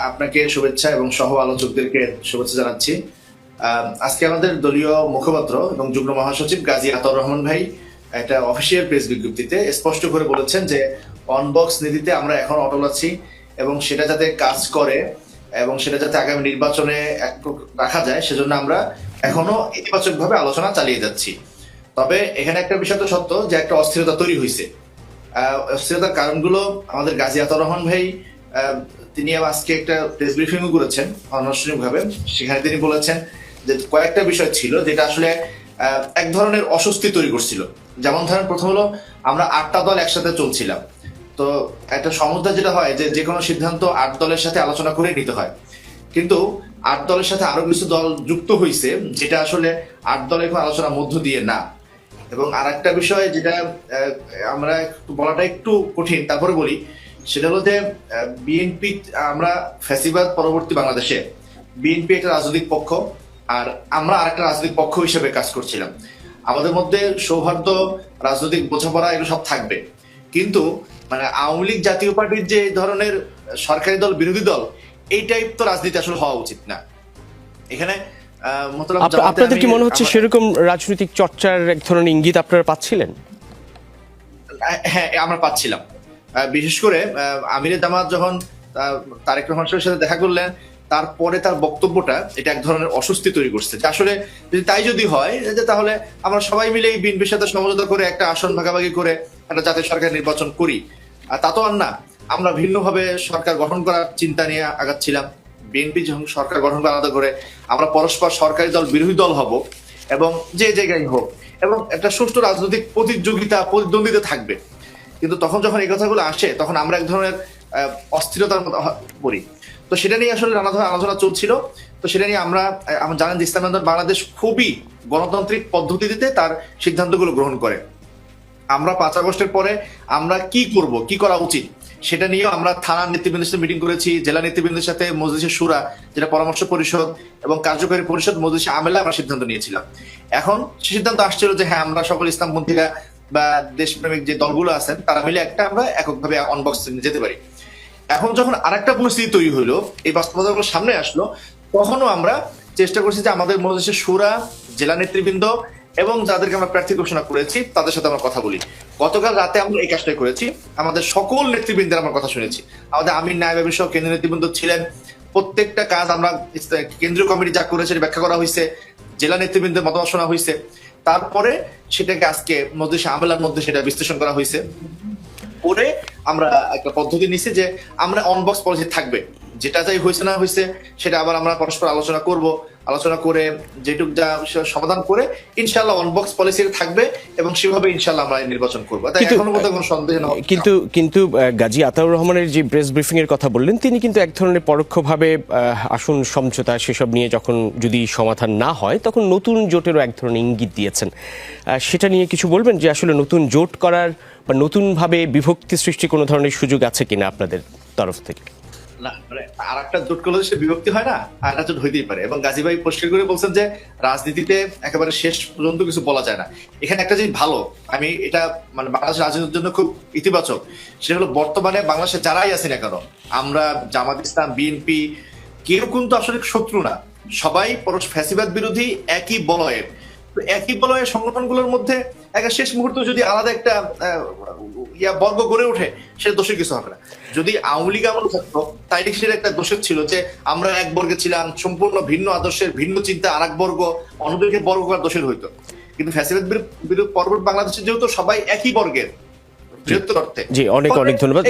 আপনাকে শুভেচ্ছা এবং সহ আলোচকদেরকে শুভেচ্ছা জানাচ্ছি। আজকে আমাদের দলীয় মুখপাত্র এবং যুগ্ম মহাসচিব গাজী আতাউর রহমান ভাই একটা অফিসিয়াল প্রেস বিজ্ঞপ্তিতে স্পষ্ট করে বলেছেন যে অনবক্স নীতিতে আমরা এখন অটল আছি এবং সেটা যাতে কাজ করে এবং সেটা যাতে আগামী নির্বাচনে রাখা যায় সেজন্য আমরা এখনো ইতিবাচকভাবে আলোচনা চালিয়ে যাচ্ছি। তবে এখানে একটা বিষয় তো সত্য যে একটা অস্থিরতা তৈরি হয়েছে। অস্থিরতার কারণগুলো আমাদের গাজী আতাউর রহমান ভাই তিনি আজকে একটা প্রেস ব্রিফিং করেছেন আনুষ্ঠানিকভাবে। সেখানে তিনি বলেছেন যে কয়েকটা বিষয় ছিল যেটা আসলে এক ধরনের অস্বস্তি তৈরি করছিল। যেমন ধরেন, প্রথম হলো আমরা 8টা দল একসাথে চলছিলাম, তো একটা সমঝোতা যেটা হয় যে কোনো সিদ্ধান্ত 8 দলের সাথে আলোচনা করে নিতে হয়, কিন্তু 8 দলের সাথে আরো কিছু দল যুক্ত হয়েছে যেটা আসলে 8 দলের কোনো আলোচনার মধ্য দিয়ে না। এবং আর একটা বিষয় যেটা আমরা বলাটা একটু কঠিন, তারপরে বলি, সেটা হলো যে বিএনপি, আমরা ফ্যাসিবাদ পরবর্তী বাংলাদেশে বিএনপি একটা রাজনৈতিক পক্ষ আর আমরা আরেকটা রাজনৈতিক পক্ষ হিসেবে কাজ করছিলাম। আমাদের মধ্যে সৌহার্দ্য, রাজনৈতিক বোঝাপড়া এগুলো সব থাকবে, কিন্তু মানে আওয়ামী লীগ জাতীয় পার্টির যে ধরনের সরকারি দল বিরোধী দল, এই টাইপ তো রাজনীতি আসলে হওয়া উচিত না। এখানে আপনাদের কি মনে হচ্ছে সেরকম রাজনৈতিক চর্চার এক ধরনের ইঙ্গিত আপনারা পাচ্ছিলেন? হ্যাঁ, আমরা পাচ্ছিলাম। বিশেষ করে আমিরে জামাত যখন তারেক রহমান সাহেবের সাথে দেখা করলেন, তারপরে তার বক্তব্যটা এটা এক ধরনের অস্বস্তি তৈরি করছে যে আসলে তাই যদি হয় যে তাহলে আমরা সবাই মিলে এই বিএনপির সাথে সমঝোতা করে একটা আসন ভাগাভাগি করে একটা জাতীয় সরকার নির্বাচন করি। আর তা তো আর না, আমরা ভিন্নভাবে সরকার গঠন করার চিন্তা নিয়ে আগাচ্ছিলাম। বিএনপি যখন সরকার গঠন করে আলাদা করে, আমরা পরস্পর সরকারি দল বিরোধী দল হব এবং যে জায়গায় হোক এবং একটা সুষ্ঠু রাজনৈতিক প্রতিদ্বন্দ্বিতা থাকবে। কিন্তু তখন যখন এই কথাগুলো আসে তখন আমরা এক ধরনের অস্থিরতার পড়ি। তো সেটা নিয়ে আসলে নানা ধরনের আলোচনা চলছিল। তো সেটা নিয়ে আমরা জানেন যে ইসলামী আন্দোলন বাংলাদেশ খুবই গণতান্ত্রিক পদ্ধতিতে তার সিদ্ধান্তগুলো গ্রহণ করে। আমরা 5 আগস্টের পরে আমরা কি করব, কি করা উচিত, সেটা নিয়েও আমরা থানার নেতৃবৃন্দের সাথে মিটিং করেছি, জেলা নেতৃবৃন্দের সাথে মজলিসে শুরা, যেটা পরামর্শ পরিষদ, এবং কার্যকরী পরিষদ মজলিসে আমেলা আমরা সিদ্ধান্ত নিয়েছিলাম। এখন সিদ্ধান্ত আসছিল যে হ্যাঁ, আমরা সকল ইসলামপন্থীরা বা দেশপ্রেমিক যে দলগুলো আছেন তারা মিলে একটা আমরা এককভাবে অনবক্স যেতে পারি। এখন যখন আরেকটা পরিস্থিতি তৈরি হইলো, এই বাস্তবতাগুলো সামনে আসলো, তখনও আমরা চেষ্টা করছি যে আমাদের মজলিসে শুরা, জেলা নেতৃবৃন্দ এবং যাদেরকে আমরা প্রার্থী ঘোষণা করেছি তাদের সাথে আমরা কথা বলি। গতকাল রাতে আমরা এই কাজটাই করেছি, আমাদের সকল নেতৃবৃন্দের আমরা কথা শুনেছি। আমাদের আমির নায়েব সহ কেন্দ্রীয় নেতৃবৃন্দ ছিলেন। প্রত্যেকটা কাজ আমরা কেন্দ্রীয় কমিটি যা করেছে ব্যাখ্যা করা হয়েছে, জেলা নেতৃবৃন্দের মতামত শোনা হয়েছে, তারপরে সেটাকে আজকে মজলিসে আমেলার মধ্যে সেটা বিশ্লেষণ করা হয়েছে। পরে আমরা একটা পদ্ধতি নিচ্ছি যে আমরা অনবক্স পলিসি থাকবে, যেটা যাই হয়েছে না হয়েছে সেটা আবার আমরা পরস্পর আলোচনা করব, আলোচনা করে যেটুক যা সমাধান করে ইনশাআল্লাহ অনবক্স পলিসি থাকবে এবং সেভাবে ইনশাআল্লাহ আমরা নির্বাচন করব। তাই এখনো পর্যন্ত কোনো সন্দেহ নেই। কিন্তু গাজী আতাউর রহমানের যে প্রেস ব্রিফিং এর কথা বললেন, তিনি কিন্তু এক ধরনের পরোক্ষভাবে আসন সমঝোতা সেসব নিয়ে যখন যদি সমাধান না হয় তখন নতুন জোটেরও এক ধরনের ইঙ্গিত দিয়েছেন। সেটা নিয়ে কিছু বলবেন যে আসলে নতুন জোট করার বা নতুনভাবে বিভক্তি সৃষ্টি কোনো ধরনের সুযোগ আছে কিনা আপনাদের তরফ থেকে? না, মানে আর একটা জোট করলে সে বিভক্তি হয় না, আর একটা জোট হইতেই পারে। এবং গাজী ভাই পরিষ্কার করে বলছেন যে রাজনীতিতে একেবারে শেষ পর্যন্ত কিছু বলা যায় না। এখানে একটা জিনিস ভালো, আমি এটা মানে বাংলাদেশ রাজনীতির জন্য খুব ইতিবাচক, সেটা হলো বর্তমানে বাংলাদেশে যারাই আছি না কেন, আমরা জামাত ইসলাম, বিএনপি, কেউ কিন্তু আসলে শত্রু না, সবাই ফ্যাসিবাদ বিরোধী একই বলয়ের। তো একই বলয়ের সংগঠনগুলোর মধ্যে একটা শেষ মুহূর্তে যদি আলাদা একটা বর্গ গড়ে ওঠে, সেটা দোষের কিছু হবে না। যদি আওয়ামী লীগ আমল থাকতো তাইলে সেটা একটা দোষের ছিল যে আমরা এক বর্গে ছিলাম, সম্পূর্ণ ভিন্ন আদর্শের, ভিন্ন চিন্তা আর এক বর্গ, অন্যদেরকে বর্গ করার দোষের হইতো। কিন্তু ফ্যাসিবাদ বিরোধী পরবর্তী বাংলাদেশে যেহেতু সবাই একই বর্গের, বৃহত্তর অর্থে। জি, অনেক অনেক ধন্যবাদ।